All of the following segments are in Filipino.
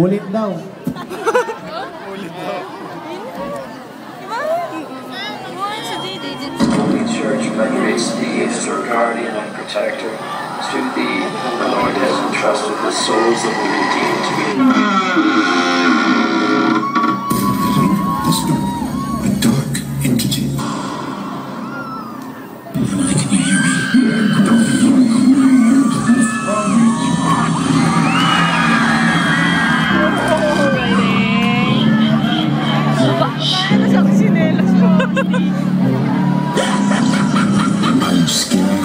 Ulit daw. Holy Church venerates thee as her guardian and protector. To thee, the Lord has entrusted the souls of the redeemed to be. This door, a dark entity. Can you hear me? I'm scared.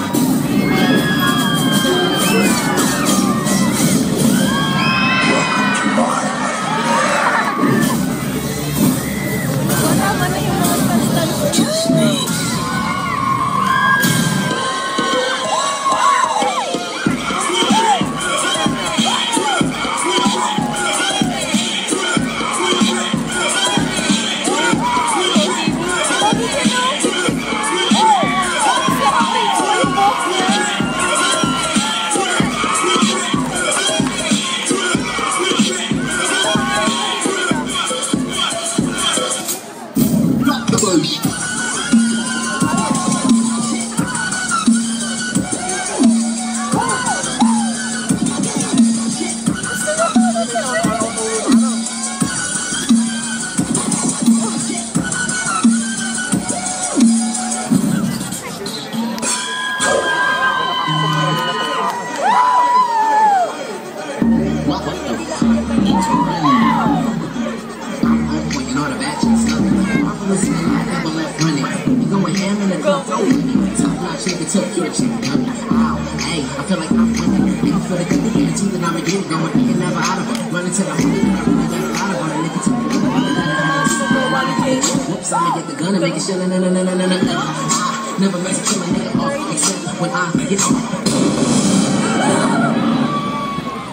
Never mess with my nigga off, except when I get off.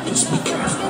Just be careful.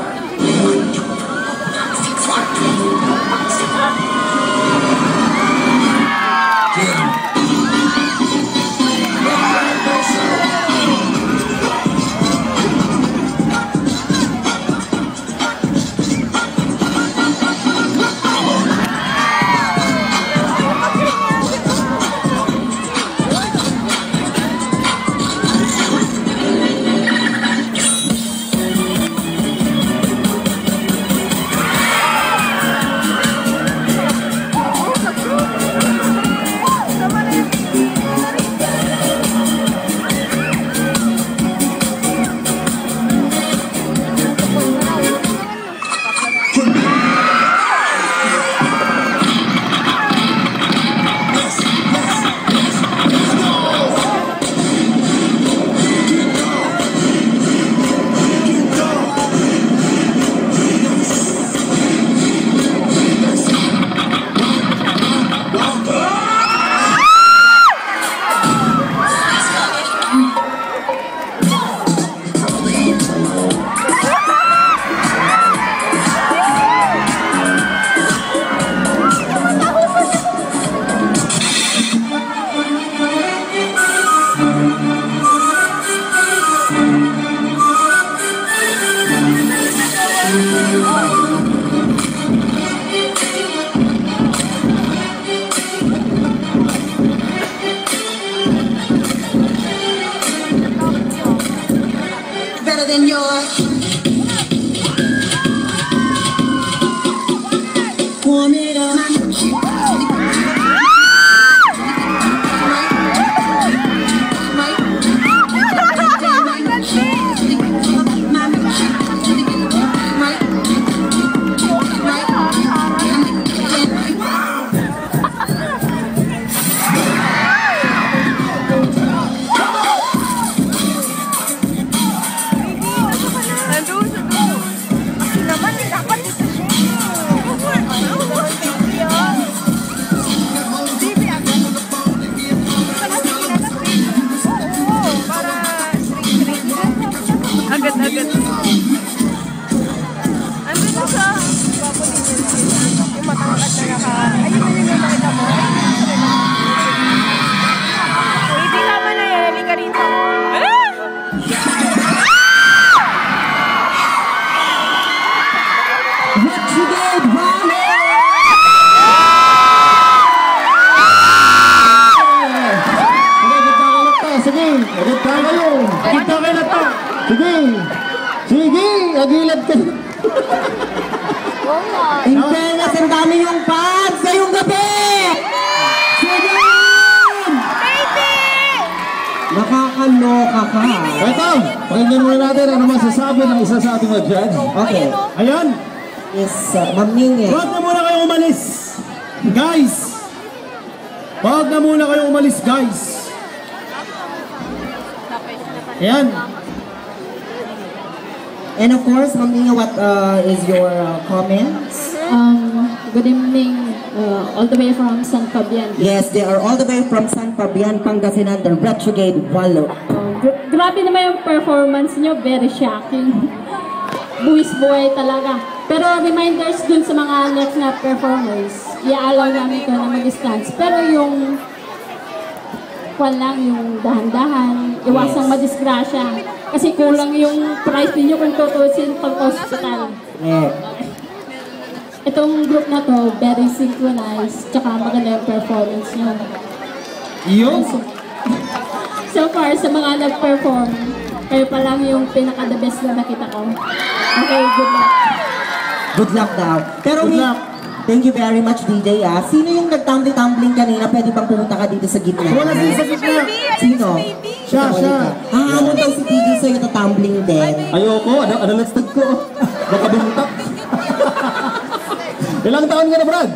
In fairness, ang dami yung fans ngayong gabi! Sigan! Nakakaloka ka. Ito, pakinggan muna natin ano masasabi ng isa sa ating mga judge. Okay. Ayan. Yes, Ma'am Ning. Huwag na muna kayong umalis. Guys. Huwag na muna kayong umalis, guys. Ayan. And of course, Ma'am Ning, what is your comments? Good evening, all the way from San Fabian. Yes, they are all the way from San Fabian, Pangasinan, the Retrograde Walo. Grabe naman yung performance nyo, very shocking. Buwis buhay talaga. Pero reminders dun sa mga next na performers, i-allow namin ito na mag-stance. Pero yung kwan lang, yung dahan-dahan, iwasang madisgrasya. Kasi kulang yung price ninyo kung tutusin pag-hospital. Yeah. Itong group na to, very synchronized, tsaka maganda yung performance nyo. Iyo. So far, sa mga nag-perform, kayo pa lang yung pinaka-the best na nakita ko. Okay, good luck. Good luck daw. Pero Good Nick, luck. thank you very much, DJ. Sino yung nag-tumbling kanina? Pwede bang pumunta ka dito sa gitna? Wala din sa gitna. Sino? Siya, Ikaw, siya. halika. Ano daw si DJ sa'yo na tumbling din? Ayoko. Ano lastag ko? Baka bumutak. Ilang taon ka na, Brad?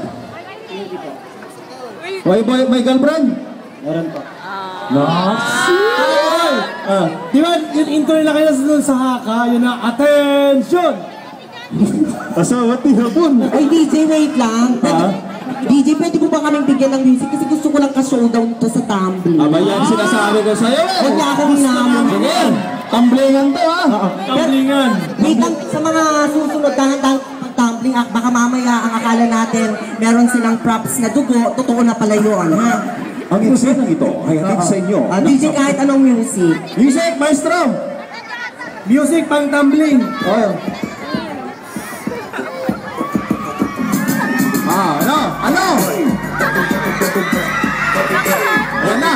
May girlfriend? Meron po. Di ba, yung intro nila kayo doon sa haka, yun na, attention! Asawa ti hapon. Ay, DJ, wait lang. DJ, pwede mo ba kaming bigyan ng music? Kasi gusto ko lang ka-showdown to sa tumbling. Aba yan, sinasabi ko sa'yo. Huwag niya akong hinahamon. Sige, tumblingan to ha. Tumblingan. Wait lang, sa mga susunod, dahan-dahan pag-tumbling, baka mamaya ang akala natin, meron silang props na dugo, totoo na pala yun, ha? Ang insenang ito ay hatid sa inyo. DJ, kahit anong music. Music, maestro! Music pang tumbling. Oh. Ano? Ano? Ayan na.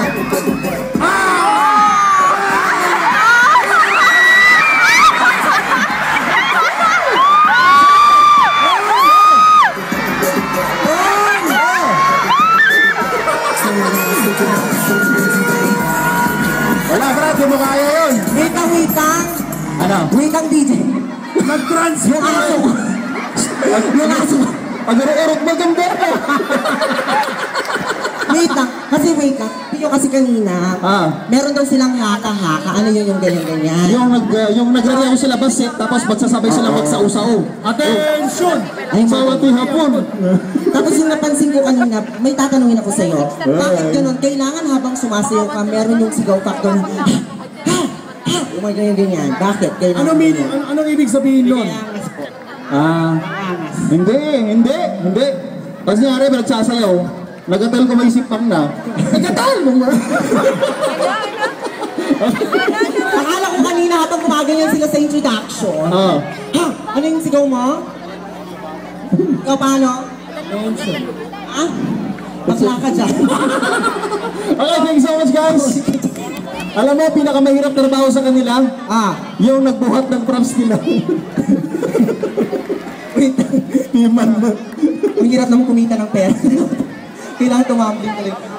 Wala, Brad, di mo kaya yun. Wait lang. Ano? Wait lang, DJ. Nag-transfer. Yung aso. Yung aso. Pag-urok mo kang boko. Wait lang. Wait lang. Hindi kasi kanina, meron daw silang haka-haka. Ano yun yung ganyan-ganyan? Yung nagre-react sila baset, tapos magsasabay sila magsausaw. Attention! Ay, Sa wati hapon. Tapos yung napansin ko kanina, may tatanungin ako sa'yo. Bakit ganun? Kailangan habang sumasayaw ka, meron yung sigaw factor na yung mga ganyan-ganyan. Bakit? Kailangan Anong ibig sabihin nun? Hindi. Kasi nga rin, nagsasayaw. Nagatal ko may sipang na. Nagatal mo nga! Akala ko kanina habang gumaganyan sila sa introduction. Ha? Ano yung sigaw mo? Ikaw paano? Ha? Bakla ka dyan. Okay, thank you so much guys. Alam mo, pinakamahirap trabaho sa kanila, yung nagbuhat ng props nila. Wait. Ang hirap naman kumita ng pera. Kailangan tumambling talaga.